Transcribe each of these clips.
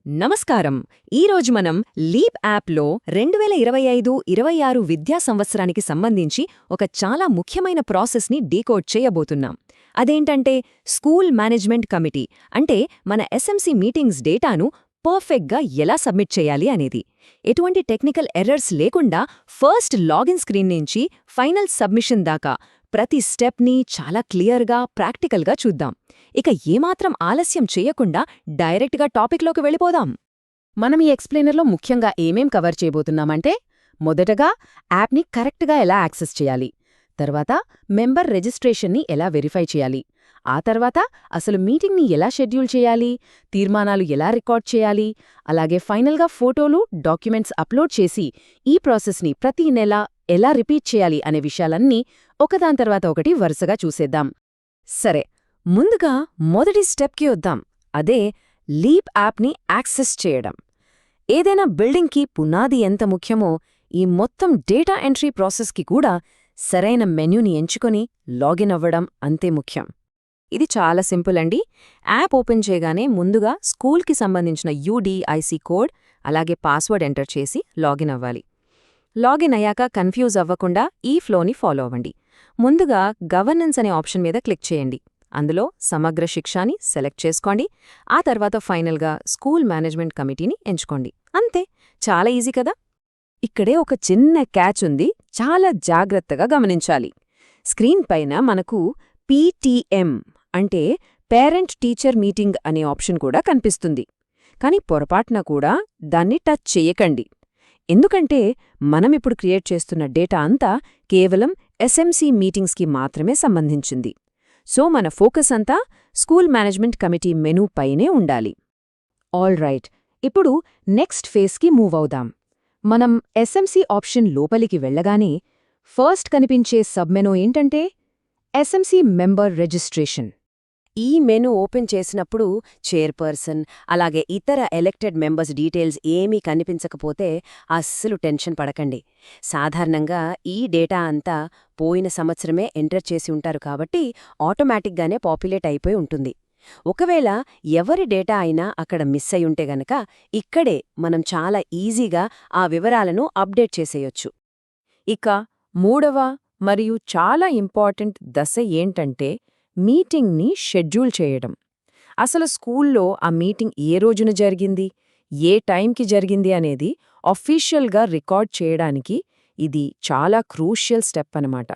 నమస్కారం. ఈరోజు మనం లీప్ యాప్లో 2025-26 విద్యా సంవత్సరానికి సంబంధించి ఒక చాలా ముఖ్యమైన ప్రాసెస్ని డీకోడ్ చేయబోతున్నాం. అదేంటంటే స్కూల్ మేనేజ్మెంట్ కమిటీ అంటే మన ఎస్ఎంసీ మీటింగ్స్ డేటాను పర్ఫెక్ట్గా ఎలా సబ్మిట్ చేయాలి అనేది. ఎటువంటి టెక్నికల్ ఎర్రర్స్ లేకుండా ఫస్ట్ లాగిన్ స్క్రీన్ నుంచి ఫైనల్ సబ్మిషన్ దాకా ప్రతి స్టెప్ని చాలా క్లియర్గా, ప్రాక్టికల్గా చూద్దాం. ఇక ఏమాత్రం ఆలస్యం చేయకుండా డైరెక్ట్గా టాపిక్లోకి వెళ్ళిపోదాం. మనం ఈ ఎక్స్ప్లెయినర్లో ముఖ్యంగా ఏమేం కవర్ చేయబోతున్నామంటే, మొదటగా యాప్ని కరెక్ట్గా ఎలా యాక్సెస్ చేయాలి, తర్వాత మెంబర్ రిజిస్ట్రేషన్ని ఎలా వెరిఫై చేయాలి, ఆ తర్వాత అసలు మీటింగ్ని ఎలా షెడ్యూల్ చేయాలి, తీర్మానాలు ఎలా రికార్డ్ చేయాలి, అలాగే ఫైనల్గా ఫోటోలు, డాక్యుమెంట్స్ అప్లోడ్ చేసి ఈ ప్రాసెస్ని ప్రతి నెల ఎలా రిపీట్ చేయాలి అనే విషయాలన్నీ ఒకదాని తర్వాత ఒకటి వరుసగా చూసేద్దాం. సరే, ముందుగా మొదటి స్టెప్కి వద్దాం. అదే లీప్ యాప్ని యాక్సెస్ చేయడం. ఏదైనా బిల్డింగ్కి పునాది ఎంత ముఖ్యమో ఈ మొత్తం డేటా ఎంట్రీ ప్రాసెస్కి కూడా సరైన మెన్యూని ఎంచుకొని లాగిన్ అవ్వడం అంతే ముఖ్యం. ఇది చాలా సింపుల్ అండి. యాప్ ఓపెన్ చేయగానే ముందుగా స్కూల్కి సంబంధించిన యూడీఐసీ కోడ్ అలాగే పాస్వర్డ్ ఎంటర్ చేసి లాగిన్ అవ్వాలి. లాగిన్ అయ్యాక కన్ఫ్యూజ్ అవ్వకుండా ఈ ఫ్లోని ఫాలో అవ్వండి. ముందుగా గవర్నెన్స్ అనే ఆప్షన్ మీద క్లిక్ చేయండి. అందులో సమగ్ర శిక్షాని సెలెక్ట్ చేసుకోండి. ఆ తర్వాత ఫైనల్గా స్కూల్ మేనేజ్మెంట్ కమిటీని ఎంచుకోండి. అంతే, చాలా ఈజీ కదా. ఇక్కడే ఒక చిన్న క్యాచ్ ఉంది, చాలా జాగ్రత్తగా గమనించాలి. స్క్రీన్ పైన మనకు పీటీఎం అంటే పేరెంట్ టీచర్ మీటింగ్ అనే ఆప్షన్ కూడా కనిపిస్తుంది. కానీ పొరపాటున కూడా దాన్ని టచ్ చెయ్యకండి. ఎందుకంటే మనమిప్పుడు క్రియేట్ చేస్తున్న డేటా అంతా కేవలం ఎస్ఎంసీ మీటింగ్స్కి మాత్రమే సంబంధించింది. సో మన ఫోకస్ అంతా స్కూల్ మేనేజ్మెంట్ కమిటీ మెనూ పైనే ఉండాలి. ఆల్ రైట్, ఇప్పుడు నెక్స్ట్ ఫేజ్కి మూవ్ అవుదాం. మనం ఎస్ఎంసీ ఆప్షన్ లోపలికి వెళ్ళగానే ఫస్ట్ కనిపించే సబ్మెనూ ఏంటంటే ఎస్ఎంసీ మెంబర్ రిజిస్ట్రేషన్. ఈ మెనూ ఓపెన్ చేసినప్పుడు చైర్పర్సన్ అలాగే ఇతర ఎలెక్టెడ్ మెంబర్స్ డీటెయిల్స్ ఏమీ కనిపించకపోతే అస్సలు టెన్షన్ పడకండి. సాధారణంగా ఈ డేటా అంతా పోయిన సంవత్సరమే ఎంటర్ చేసి ఉంటారు కాబట్టి ఆటోమేటిక్గానే పాపులేట్ అయిపోయి ఉంటుంది. ఒకవేళ ఎవరి డేటా అయినా అక్కడ మిస్ అయ్యుంటే గనక ఇక్కడే మనం చాలా ఈజీగా ఆ వివరాలను అప్డేట్ చేసేయొచ్చు. ఇక మూడవ మరియు చాలా ఇంపార్టెంట్ దశ ఏంటంటే మీటింగ్ని షెడ్యూల్ చేయడం. అసలు స్కూల్లో ఆ మీటింగ్ ఏ రోజున జరిగింది, ఏ టైంకి జరిగింది అనేది అఫీషియల్గా రికార్డ్ చేయడానికి ఇది చాలా క్రూషియల్ స్టెప్ అన్నమాట.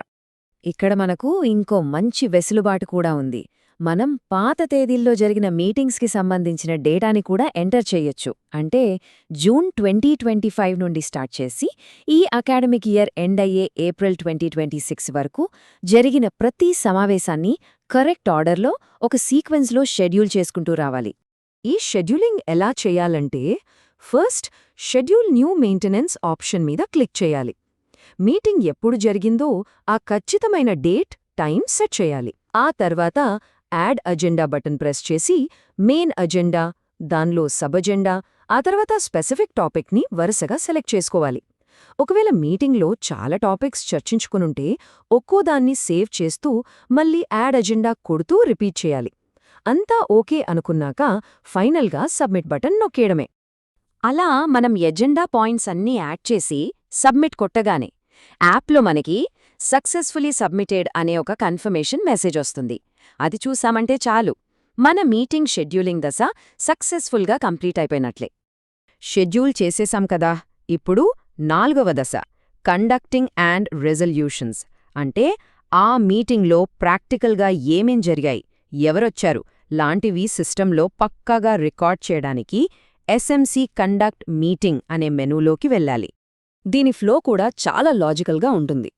ఇక్కడ మనకు ఇంకో మంచి వెసులుబాటు కూడా ఉంది. మనం పాత తేదీల్లో జరిగిన మీటింగ్స్కి సంబంధించిన డేటాని కూడా ఎంటర్ చేయొచ్చు. అంటే జూన్ 2025 నుండి స్టార్ట్ చేసి ఈ అకాడమిక్ ఇయర్ ఎండ్ అయ్యే ఏప్రిల్ 2026 వరకు జరిగిన ప్రతి సమావేశాన్ని కరెక్ట్ ఆర్డర్లో ఒక సీక్వెన్స్లో షెడ్యూల్ చేసుకుంటూ రావాలి. ఈ షెడ్యూలింగ్ ఎలా చేయాలంటే first schedule new maintenance option మీద క్లిక్ చేయాలి. మీటింగ్ ఎప్పుడు జరిగిందో ఆ ఖచ్చితమైన డేట్, టైం సెట్ చేయాలి. ఆ తర్వాత యాడ్ అజెండా బటన్ ప్రెస్ చేసి మెయిన్ అజెండా, దానిలో సబ్ అజెండా, ఆ తర్వాత స్పెసిఫిక్ టాపిక్ని వరుసగా సెలెక్ట్ చేసుకోవాలి. ఒకవేళ మీటింగ్లో చాలా టాపిక్స్ చర్చించుకునుంటే ఒక్కోదాన్ని సేవ్ చేస్తూ మళ్ళీ యాడ్ అజెండా కొడుతూ రిపీట్ చేయాలి. అంతా ఓకే అనుకున్నాక ఫైనల్గా సబ్మిట్ బటన్ నొక్కేయడమే. అలా మనం ఎజెండా పాయింట్స్ అన్నీ యాడ్ చేసి సబ్మిట్ కొట్టగానే యాప్లో మనకి సక్సెస్ఫుల్లీ సబ్మిటెడ్ అనే ఒక కన్ఫర్మేషన్ మెసేజ్ వస్తుంది. అది చూసామంటే చాలు, మన మీటింగ్ షెడ్యూలింగ్ దశ సక్సెస్ఫుల్గా కంప్లీట్ అయిపోయినట్లే. షెడ్యూల్ చేసేశాం కదా, ఇప్పుడు 4వ దశ కండక్టింగ్ అండ్ రెజల్యూషన్స్. అంటే ఆ మీటింగ్లో ప్రాక్టికల్గా ఏమేం జరిగాయి, ఎవరొచ్చారు లాంటివి సిస్టంలో పక్కాగా రికార్డ్ చేయడానికి ఎస్ఎంసీ కండక్ట్ మీటింగ్ అనే మెనూలోకి వెళ్ళాలి. దీని ఫ్లో కూడా చాలా లాజికల్గా ఉంటుంది.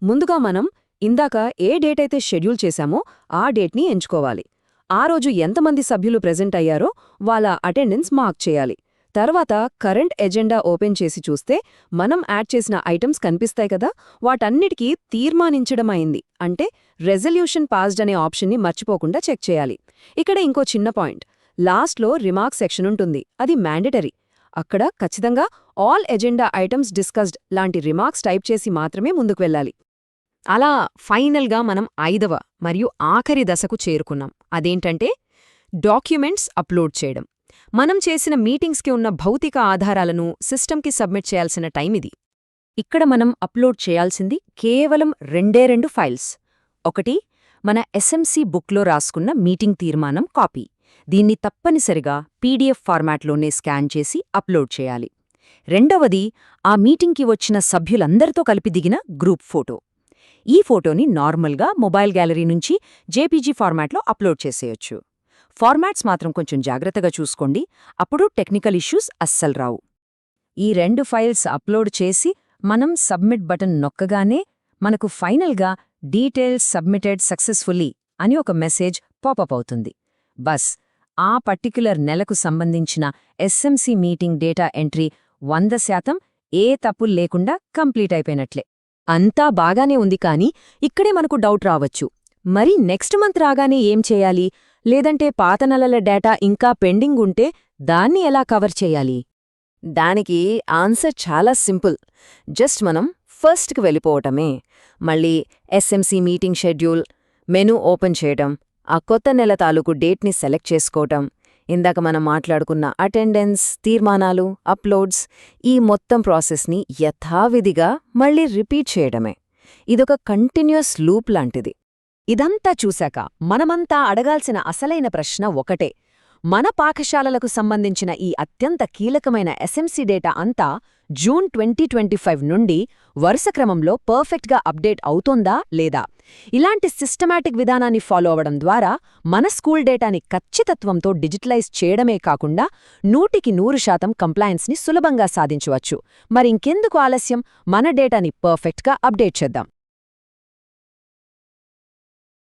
ముందుగా మనం ఇందాక ఏ డేట్ అయితే షెడ్యూల్ చేశామో ఆ డేట్ని ఎంచుకోవాలి. ఆ రోజు ఎంతమంది సభ్యులు ప్రెజెంట్ అయ్యారో వాళ్ళ అటెండెన్స్ మార్క్ చేయాలి. తర్వాత కరెంట్ ఎజెండా ఓపెన్ చేసి చూస్తే మనం యాడ్ చేసిన ఐటమ్స్ కనిపిస్తాయి కదా, వాటన్నిటికీ తీర్మానించడం అయింది అంటే రెజల్యూషన్ పాస్డ్ అనే ఆప్షన్ని మర్చిపోకుండా చెక్ చేయాలి. ఇక్కడ ఇంకో చిన్న పాయింట్, లాస్ట్లో రిమార్క్స్ సెక్షన్ ఉంటుంది. అది మ్యాండేటరీ. అక్కడ ఖచ్చితంగా ఆల్ ఎజెండా ఐటమ్స్ డిస్కస్డ్ లాంటి రిమార్క్స్ టైప్ చేసి మాత్రమే ముందుకు వెళ్ళాలి. అలా ఫైనల్గా మనం 5వ మరియు ఆఖరి దశకు చేరుకున్నాం. అదేంటంటే డాక్యుమెంట్స్ అప్లోడ్ చేయడం. మనం చేసిన మీటింగ్స్కి ఉన్న భౌతిక ఆధారాలను సిస్టమ్కి సబ్మిట్ చేయాల్సిన టైం ఇది. ఇక్కడ మనం అప్లోడ్ చేయాల్సింది కేవలం రెండు ఫైల్స్. ఒకటి, మన ఎస్ఎంసి బుక్లో రాసుకున్న మీటింగ్ తీర్మానం కాపీ. దీన్ని తప్పనిసరిగా పీడీఎఫ్ ఫార్మాట్లోనే స్కాన్ చేసి అప్లోడ్ చేయాలి. రెండవది, ఆ మీటింగ్కి వచ్చిన సభ్యులందరితో కలిపి దిగిన గ్రూప్ ఫోటో. ఈ ఫోటోని నార్మల్గా మొబైల్ గ్యాలరీ నుంచి జేపీజీ ఫార్మాట్లో అప్లోడ్ చేసేయొచ్చు. ఫార్మాట్స్ మాత్రం కొంచెం జాగ్రత్తగా చూసుకోండి, అప్పుడు టెక్నికల్ ఇష్యూస్ అస్సలు రావు. ఈ 2 ఫైల్స్ అప్లోడ్ చేసి మనం సబ్మిట్ బటన్ నొక్కగానే మనకు ఫైనల్గా డీటెయిల్స్ సబ్మిటెడ్ సక్సెస్ఫుల్లీ అని ఒక మెసేజ్ పాపప్ అవుతుంది. బస్, ఆ పర్టిక్యులర్ నెలకు సంబంధించిన ఎస్ఎంసి మీటింగ్ డేటా ఎంట్రీ 100% ఏ తప్పులు లేకుండా కంప్లీట్ అయిపోయినట్లే. అంతా బాగానే ఉంది, కానీ ఇక్కడే మనకు డౌట్ రావచ్చు. మరి నెక్స్ట్ మంత్ రాగానే ఏం చేయాలి? లేదంటే పాత నెలల డేటా ఇంకా పెండింగ్ ఉంటే దాన్ని ఎలా కవర్ చేయాలి? దానికి ఆన్సర్ చాలా సింపుల్. జస్ట్ మనం ఫస్ట్కి వెళ్ళిపోవటమే. మళ్ళీ SMC meeting schedule menu open చేయటం, ఆ కొత్త నెల తాలూకు డేట్ని సెలెక్ట్ చేసుకోవటం, ఇందాక మనం మాట్లాడుకున్న అటెండెన్స్, తీర్మానాలు, అప్లోడ్స్, ఈ మొత్తం ప్రాసెస్ని యథావిధిగా మళ్ళీ రిపీట్ చేయడమే. ఇదొక కంటిన్యూస్ లూప్ లాంటిది. ఇదంతా చూశాక మనమంతా అడగాల్సిన అసలైన ప్రశ్న ఒకటే: మన పాఠశాలలకు సంబంధించిన ఈ అత్యంత కీలకమైన ఎస్ఎంసి డేటా అంతా జూన్ 2025 నుండి వరుస క్రమంలో పర్ఫెక్ట్గా అప్డేట్ అవుతోందా లేదా? ఇలాంటి సిస్టమాటిక్ విధానాన్ని ఫాలో అవడం ద్వారా మన స్కూల్ డేటాని ఖచ్చితత్వంతో డిజిటలైజ్ చేయడమే కాకుండా 100% కంప్లయన్స్ని సులభంగా సాధించవచ్చు. మరింకెందుకు ఆలస్యం? మన డేటాని పర్ఫెక్ట్గా అప్డేట్ చేద్దాం.